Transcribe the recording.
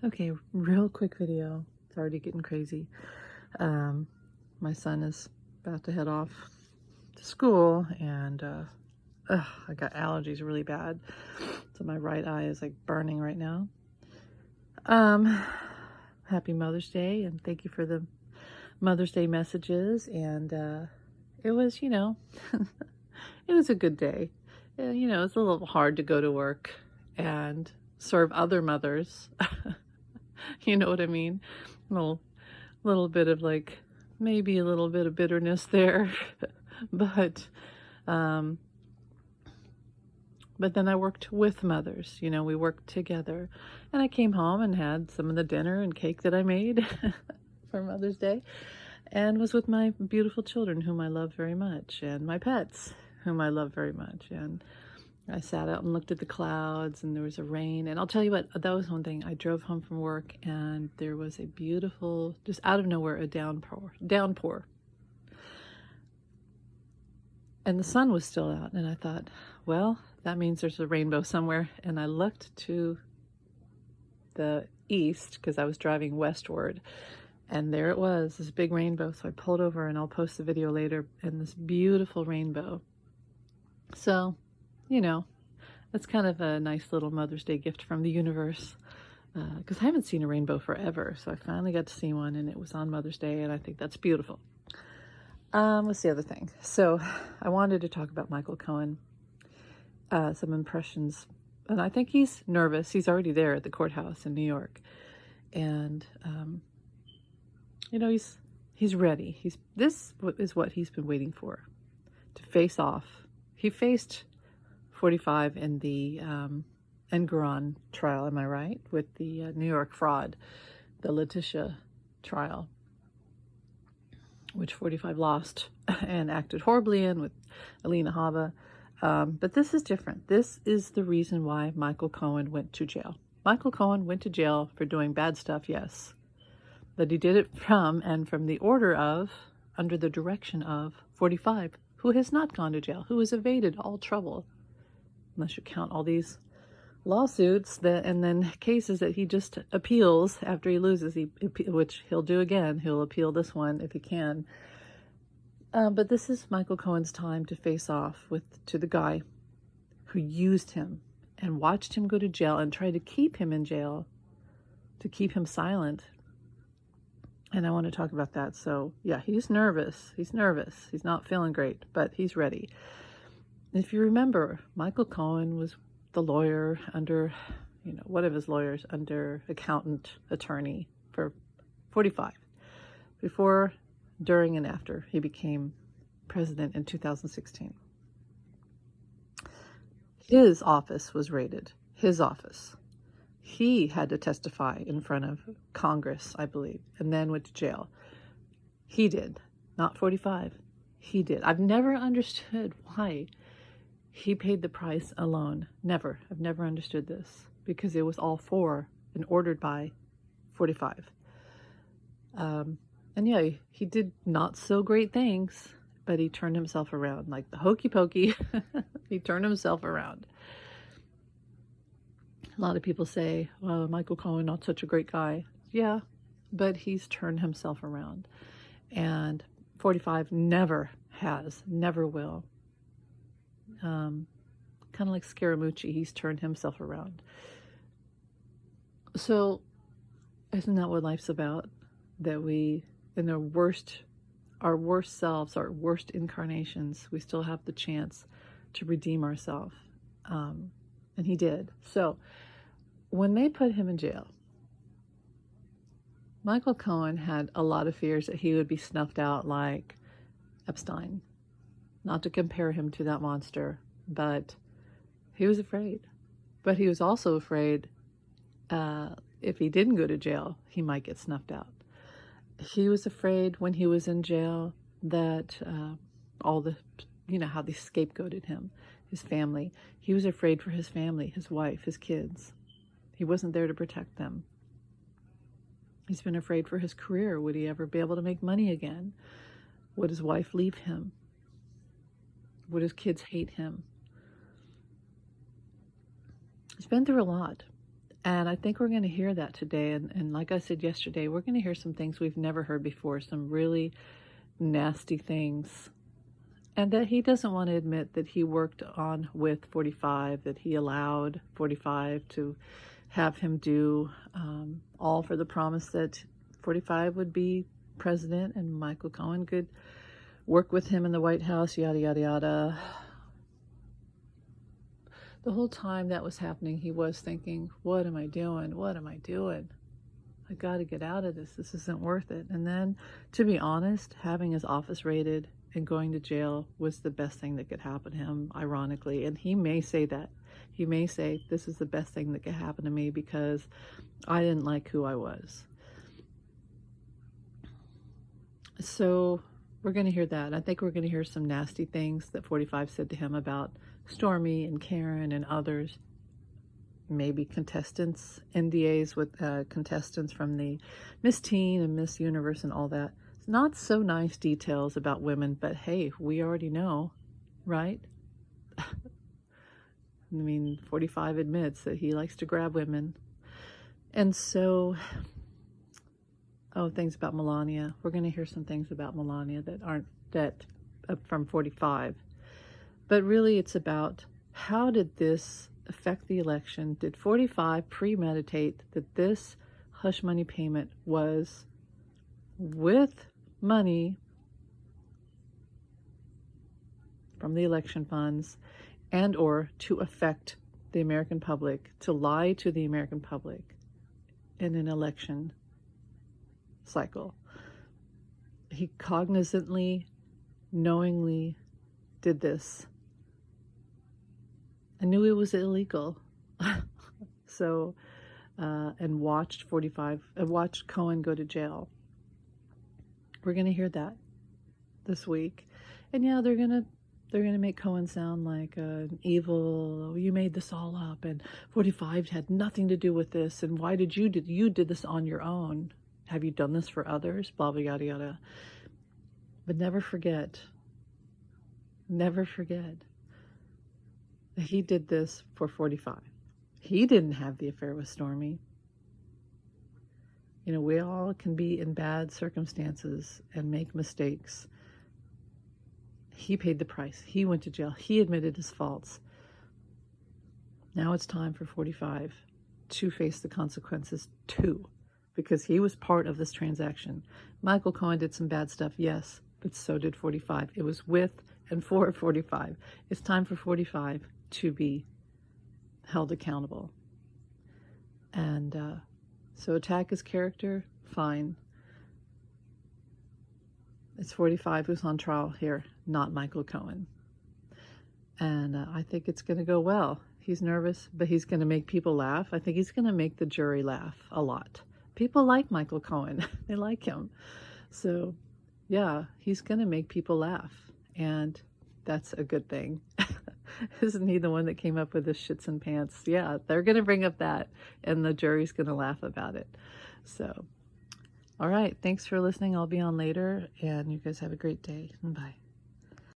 Okay, real quick video. It's already getting crazy. My son is about to head off to school, and I got allergies really bad. So my right eye is like burning right now. Happy Mother's Day, and thank you for the Mother's Day messages. And it was, it was a good day. It's a little hard to go to work and serve other mothers. You know what I mean? Little bit of like, maybe a little bit of bitterness there. but then I worked with mothers. We worked together, and I came home and had some of the dinner and cake that I made for Mother's Day, and was with my beautiful children, whom I love very much, and my pets, whom I love very much. And I sat out and looked at the clouds, and there was a rain. And I'll tell you what, that was one thing. I drove home from work, and there was a beautiful, just out of nowhere, a downpour. And the sun was still out, and I thought, well, that means there's a rainbow somewhere. And I looked to the east, because I was driving westward, and there it was, this big rainbow. So I pulled over, and I'll post the video later, and this beautiful rainbow. So, that's kind of a nice little Mother's Day gift from the universe, because I haven't seen a rainbow forever. So I finally got to see one, and it was on Mother's Day, and I think that's beautiful. What's the other thing? So I wanted to talk about Michael Cohen, some impressions. And I think he's nervous. He's already there at the courthouse in New York. And, he's ready. This is what he's been waiting for, to face off. He faced 45 in the Engoron trial, am I right? With the New York fraud, the Letitia trial, which 45 lost and acted horribly in with Alina Hava. But this is different. This is the reason why Michael Cohen went to jail. Michael Cohen went to jail for doing bad stuff, yes. But he did it from the order of, under the direction of 45, who has not gone to jail, who has evaded all trouble, unless you count all these lawsuits and then cases that he just appeals after he loses, which he'll do again. He'll appeal this one if he can. But this is Michael Cohen's time to face off to the guy who used him and watched him go to jail and tried to keep him in jail, to keep him silent. And I want to talk about that. So yeah, he's nervous. He's not feeling great, but he's ready. If you remember, Michael Cohen was the lawyer under, one of his lawyers under accountant attorney for 45, before, during, and after he became president in 2016. His office was raided. His office. He had to testify in front of Congress, I believe, and then went to jail. He did, not 45. He did. I've never understood why he paid the price alone. Never. I've never understood this, because it was all for and ordered by 45. And yeah, he did not so great things, but he turned himself around like the hokey pokey. He turned himself around. A lot of people say, well, Michael Cohen, not such a great guy. Yeah, but he's turned himself around. And 45 never has, never will. Kind of like Scaramucci, he's turned himself around. So isn't that what life's about? That we, in our worst selves, our worst incarnations, we still have the chance to redeem ourselves. And he did. So when they put him in jail, Michael Cohen had a lot of fears that he would be snuffed out like Epstein. Not to compare him to that monster, but he was afraid. But he was also afraid if he didn't go to jail, he might get snuffed out. He was afraid when he was in jail that how they scapegoated him, his family. He was afraid for his family, his wife, his kids. He wasn't there to protect them. He's been afraid for his career. Would he ever be able to make money again? Would his wife leave him? Would his kids hate him? He's been through a lot. And I think we're going to hear that today. And like I said yesterday, we're going to hear some things we've never heard before, some really nasty things. And that he doesn't want to admit that he worked on with 45, that he allowed 45 to have him do all for the promise that 45 would be president and Michael Cohen could work with him in the White House, yada, yada, yada. The whole time that was happening, he was thinking, what am I doing? What am I doing? I got to get out of this. This isn't worth it. And then, to be honest, having his office raided and going to jail was the best thing that could happen to him, ironically. And he may say that. He may say, this is the best thing that could happen to me because I didn't like who I was. So we're going to hear that. I think we're going to hear some nasty things that 45 said to him about Stormy and Karen and others. Maybe contestants, NDAs with contestants from the Miss Teen and Miss Universe and all that. It's not so nice details about women, but hey, we already know, right? I mean, 45 admits that he likes to grab women. And so, things about Melania. We're going to hear some things about Melania that aren't from 45. But really it's about, how did this affect the election? Did 45 premeditate that this hush money payment was with money from the election funds and or to affect the American public, to lie to the American public in an election cycle? He cognizantly, knowingly did this. I knew it was illegal. So, and watched Cohen go to jail. We're going to hear that this week. And yeah, they're going to make Cohen sound like an evil, you made this all up, and 45 had nothing to do with this, and why did you did this on your own? Have you done this for others? Blah, blah, yada, yada. But never forget that he did this for 45. He didn't have the affair with Stormy. You know, we all can be in bad circumstances and make mistakes. He paid the price. He went to jail. He admitted his faults. Now it's time for 45 to face the consequences too, because he was part of this transaction. Michael Cohen did some bad stuff, yes, but so did 45. It was with and for 45. It's time for 45 to be held accountable. And so attack his character, fine. It's 45 who's on trial here, not Michael Cohen. And I think it's going to go well. He's nervous, but he's going to make people laugh. I think he's going to make the jury laugh a lot. People like Michael Cohen. They like him. So, yeah, he's going to make people laugh. And that's a good thing. Isn't he the one that came up with the shits and pants? Yeah, they're going to bring up that, and the jury's going to laugh about it. So, all right, thanks for listening. I'll be on later, and you guys have a great day. Bye.